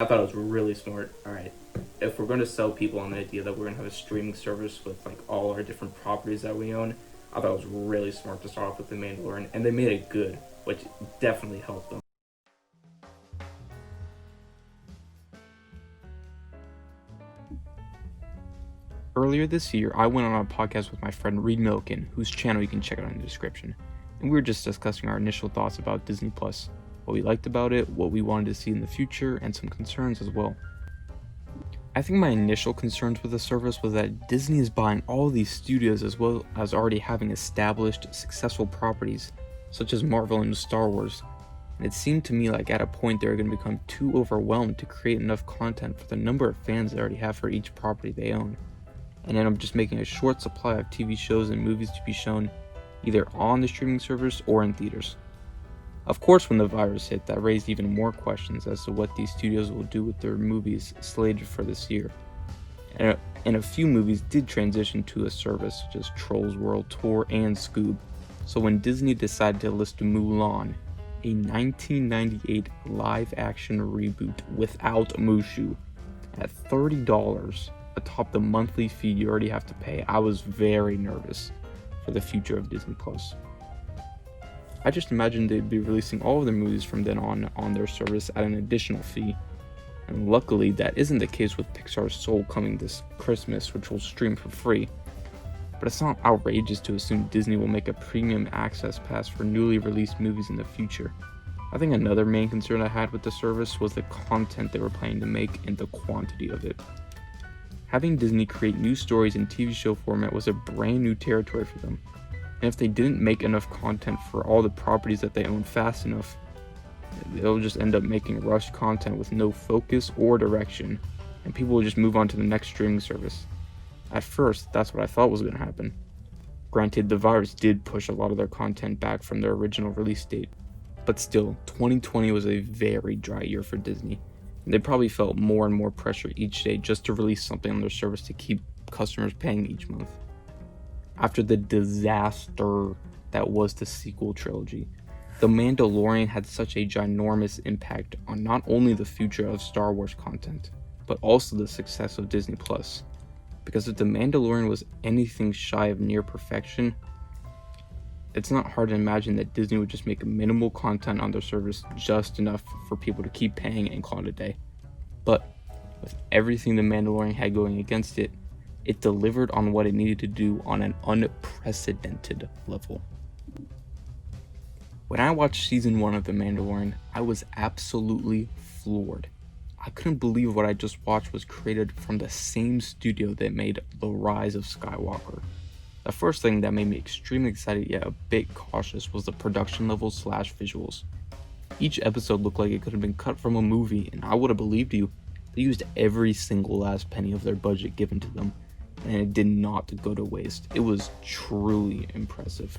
I thought it was really smart. All right, if we're going to sell people on the idea that we're going to have a streaming service with like all our different properties that we own, I thought it was really smart to start off with the Mandalorian, and they made it good, which definitely helped them. Earlier this year, I went on a podcast with my friend Reed Milliken, whose channel you can check out in the description, and we were just discussing our initial thoughts about Disney Plus, what we liked about it, what we wanted to see in the future, and some concerns as well. I think my initial concerns with the service was that Disney is buying all these studios as well as already having established, successful properties, such as Marvel and Star Wars, and it seemed to me like at a point they were going to become too overwhelmed to create enough content for the number of fans they already have for each property they own, and end up just making a short supply of TV shows and movies to be shown either on the streaming service or in theaters. Of course, when the virus hit, that raised even more questions as to what these studios will do with their movies slated for this year. And a few movies did transition to a service such as Trolls World Tour and Scoob. So when Disney decided to list Mulan, a 1998 live-action reboot without Mushu, at $30 atop the monthly fee you already have to pay, I was very nervous for the future of Disney Plus. I just imagined they'd be releasing all of their movies from then on their service at an additional fee, and luckily that isn't the case with Pixar's Soul coming this Christmas, which will stream for free. But it's not outrageous to assume Disney will make a premium access pass for newly released movies in the future. I think another main concern I had with the service was the content they were planning to make and the quantity of it. Having Disney create new stories in TV show format was a brand new territory for them, and if they didn't make enough content for all the properties that they own fast enough, they'll just end up making rushed content with no focus or direction, and people will just move on to the next streaming service. At first, that's what I thought was going to happen. Granted, the virus did push a lot of their content back from their original release date, but still, 2020 was a very dry year for Disney, and they probably felt more and more pressure each day just to release something on their service to keep customers paying each month. After the disaster that was the sequel trilogy, The Mandalorian had such a ginormous impact on not only the future of Star Wars content, but also the success of Disney Plus. Because if The Mandalorian was anything shy of near perfection, it's not hard to imagine that Disney would just make minimal content on their service just enough for people to keep paying and call it a day. But with everything The Mandalorian had going against it, it delivered on what it needed to do on an unprecedented level. When I watched season 1 of The Mandalorian, I was absolutely floored. I couldn't believe what I just watched was created from the same studio that made The Rise of Skywalker. The first thing that made me extremely excited yet a bit cautious was the production level / visuals. Each episode looked like it could have been cut from a movie, and I would have believed you. They used every single last penny of their budget given to them, and it did not go to waste. It was truly impressive.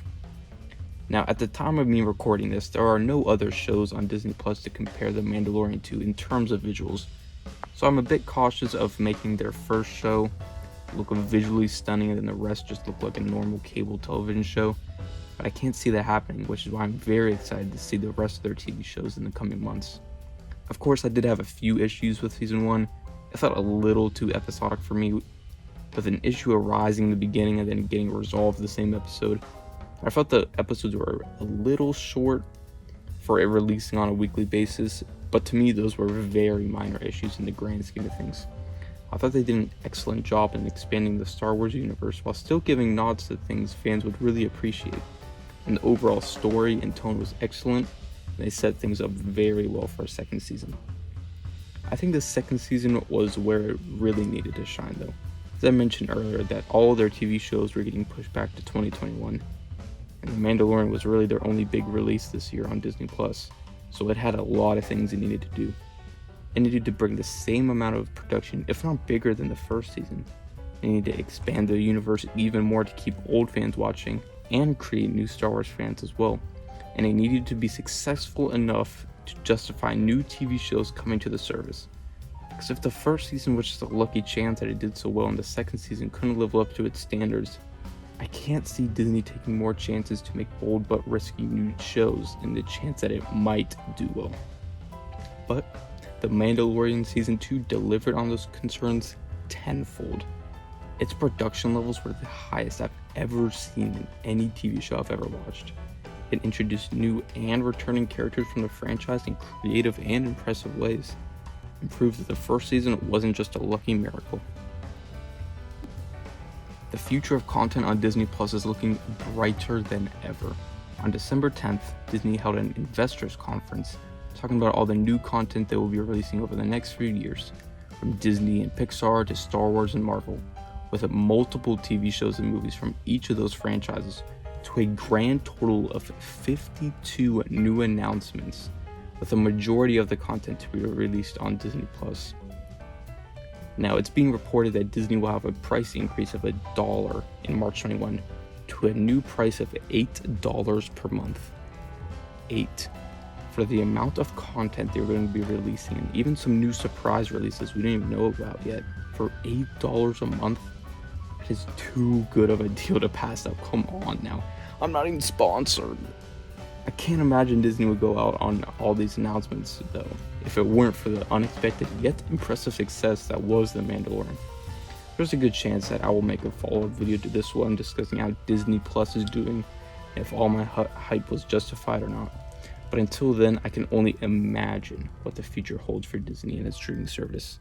Now, at the time of me recording this, there are no other shows on Disney Plus to compare The Mandalorian to in terms of visuals, so I'm a bit cautious of making their first show look visually stunning and then the rest just look like a normal cable television show, but I can't see that happening, which is why I'm very excited to see the rest of their TV shows in the coming months. Of course, I did have a few issues with season 1. It felt a little too episodic for me, with an issue arising in the beginning and then getting resolved the same episode. I felt the episodes were a little short for it releasing on a weekly basis, but to me those were very minor issues in the grand scheme of things. I thought they did an excellent job in expanding the Star Wars universe while still giving nods to things fans would really appreciate, and the overall story and tone was excellent, and they set things up very well for a second season. I think the second season was where it really needed to shine though. As I mentioned earlier, that all their TV shows were getting pushed back to 2021, and The Mandalorian was really their only big release this year on Disney Plus, so it had a lot of things it needed to do. It needed to bring the same amount of production, if not bigger than the first season. It needed to expand the universe even more to keep old fans watching, and create new Star Wars fans as well. And it needed to be successful enough to justify new TV shows coming to the service. Because if the first season was just a lucky chance that it did so well and the second season couldn't live up to its standards, I can't see Disney taking more chances to make bold but risky new shows in the chance that it might do well. But The Mandalorian Season 2 delivered on those concerns tenfold. Its production levels were the highest I've ever seen in any TV show I've ever watched. It introduced new and returning characters from the franchise in creative and impressive ways, and proved that the first season wasn't just a lucky miracle. The future of content on Disney Plus is looking brighter than ever. On December 10th, Disney held an investors conference talking about all the new content they will be releasing over the next few years, from Disney and Pixar to Star Wars and Marvel, with multiple TV shows and movies from each of those franchises, to a grand total of 52 new announcements, with a majority of the content to be released on Disney Plus. Now, it's being reported that Disney will have a price increase of $1 in March 21 to a new price of $8 per month. 8. For the amount of content they're going to be releasing, and even some new surprise releases we didn't even know about yet, for $8 a month, it is too good of a deal to pass up. Come on now. I'm not even sponsored. I can't imagine Disney would go out on all these announcements, though, if it weren't for the unexpected yet impressive success that was The Mandalorian. There's a good chance that I will make a follow-up video to this one discussing how Disney Plus is doing, if all my hype was justified or not. But until then, I can only imagine what the future holds for Disney and its streaming service.